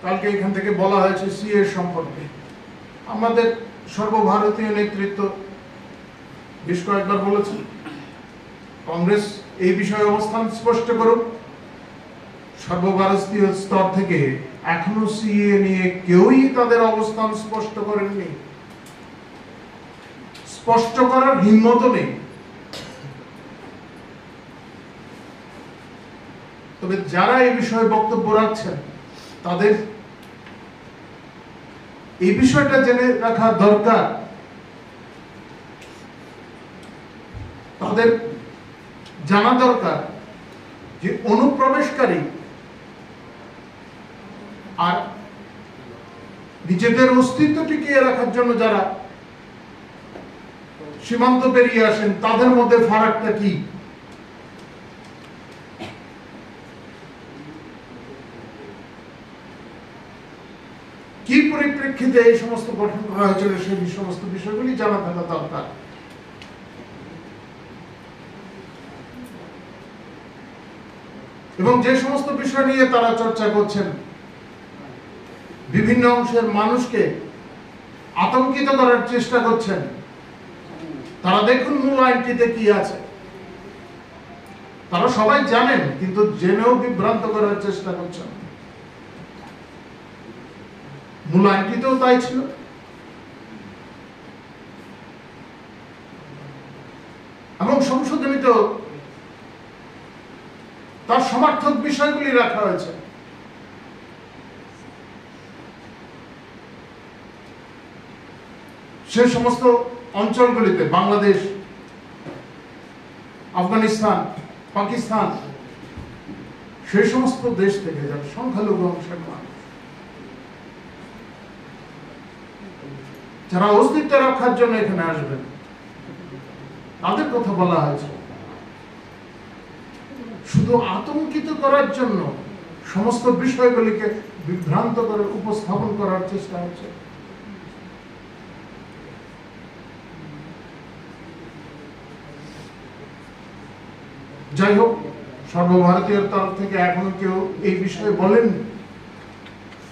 কালকে এখান থেকে বলা হয়েছে সিএ সম্পর্কে। আমাদের সর্বভারতীয় নেতৃত্ব বেশ কয়েকবার বলেছে কংগ্রেস এই বিষয়ে অবস্থান স্পষ্ট করুক। সর্বভারতীয় স্তর থেকে এখনো সিএ নিয়ে কেউই তাদের অবস্থান স্পষ্ট করেননি, স্পষ্ট করার হিম্মত নেই। তবে যারা এই বিষয়ে বক্তব্য রাখছেন তাদের এই বিষয়টা জেনে রাখা দরকার, তাদের জানা দরকার যে অনুপ্রবেশকারী আর নিজেদের অস্তিত্ব টিকিয়ে রাখার জন্য যারা সীমান্ত পেরিয়ে আসেন তাদের মধ্যে ফারাকটা কি। কি পরিপ্রেক্ষিতে এই সমস্ত গঠন করা হয়েছিল সেই সমস্ত বিষয়গুলি জানা থাকা দরকার। এবং যে সমস্ত বিষয় নিয়ে তারা চর্চা করছেন, বিভিন্ন অংশের মানুষকে আতঙ্কিত করার চেষ্টা করছেন, তারা দেখুন মূল আইনটিতে কি আছে। তারা সবাই জানেন কিন্তু জেনেও বিভ্রান্ত করার চেষ্টা করছেন। মূল আইনটিতেও তাই ছিল। এবং সংশোধনীতেও তার সমার্থক বিষয়গুলি রাখা হয়েছে। সে সমস্ত অঞ্চলগুলিতে বাংলাদেশ, আফগানিস্তান, পাকিস্তান, সেই সমস্ত দেশ থেকে যারা সংখ্যালঘু অংশের মানুষ, যারা অস্তিত্ব রক্ষার জন্য এখানে আসবেন, তাদের কথা বলা হয়েছে। শুধু আতঙ্কিত করার জন্য সমস্ত বিষয়গুলিকে বিভ্রান্ত করে উপস্থাপন করার চেষ্টা হচ্ছে। যাই হোক, সর্বভারতীয় তরফ থেকে এখনো কেউ এই বিষয়ে বলেন,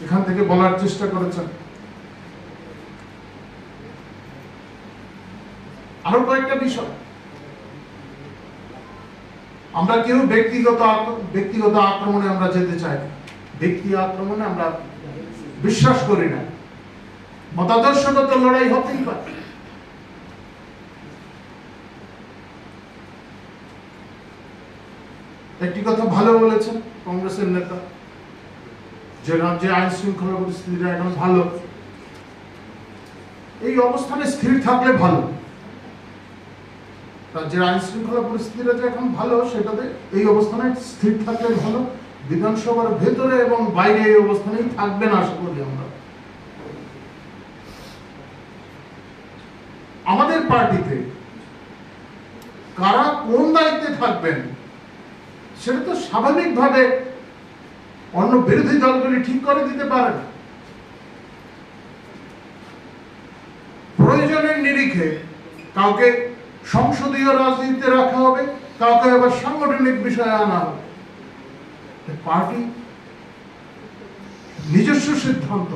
এখান থেকে বলার চেষ্টা করেছেন। আরো কয়েকটা বিষয়, আমরা কেউ ব্যক্তিগত আক্রমণে আমরা যেতে চাই না, ব্যক্তি আক্রমণে আমরা বিশ্বাস করি না। মতাদর্শগত লড়াই হতেই পারে। একটি কথা ভালো বলেছেন কংগ্রেসের নেতা, যে রাজ্যে আইন শৃঙ্খলা পরিস্থিতিটা এখন ভালো, এই অবস্থানে স্থির থাকলে ভালো। রাজ্যের আইন শৃঙ্খলা পরিস্থিতিটা যে এখন ভালো, সেটাতে এই অবস্থানে স্থির থাকলে ভালো। বিধানসভার ভেতরে এবং বাইরে এই অবস্থানেই থাকবেন আশা করি আমরা। আমাদের পার্টিতে কারা কোন দায়িত্বে থাকবেন সেটা তো স্বাভাবিকভাবে অন্য বিরোধী দলগুলি ঠিক করে দিতে পারে না। প্রয়োজনের নিরিখে কাউকে সংসদীয় রাজনীতিতে রাখা হবে, কাউকে আবার সাংগঠনিক বিষয়ে আনা হবে। পার্টি নিজস্ব সিদ্ধান্ত,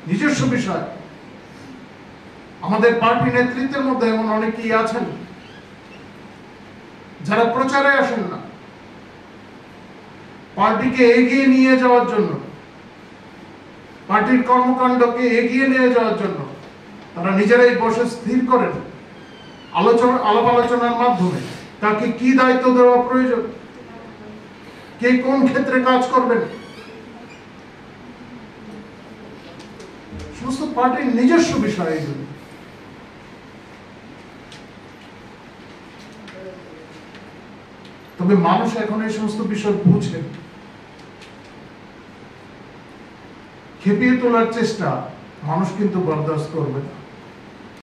নিজস্ব বিষয়। আমাদের পার্টি নেতৃত্বের মধ্যে এমন অনেকেই আছেন যারা প্রচারে আসেন না, পার্টিকে এগিয়ে নিয়ে যাওয়ার জন্য, পার্টির কর্মকাণ্ডকে এগিয়ে নিয়ে যাওয়ার জন্য তারা নিজেরাই বসে স্থির করেন আলাপ আলোচনার মাধ্যমে তাকে কি দায়িত্ব দেওয়া প্রয়োজন, কে কোন ক্ষেত্রে কাজ করবেন। সমস্ত পার্টির নিজস্ব বিষয় এগুলো। তবে মানুষ এখন এই সমস্ত বিষয় বুঝে, খেপিয়ে তোলার চেষ্টা মানুষ কিন্তু বরদাস্ত করবে না।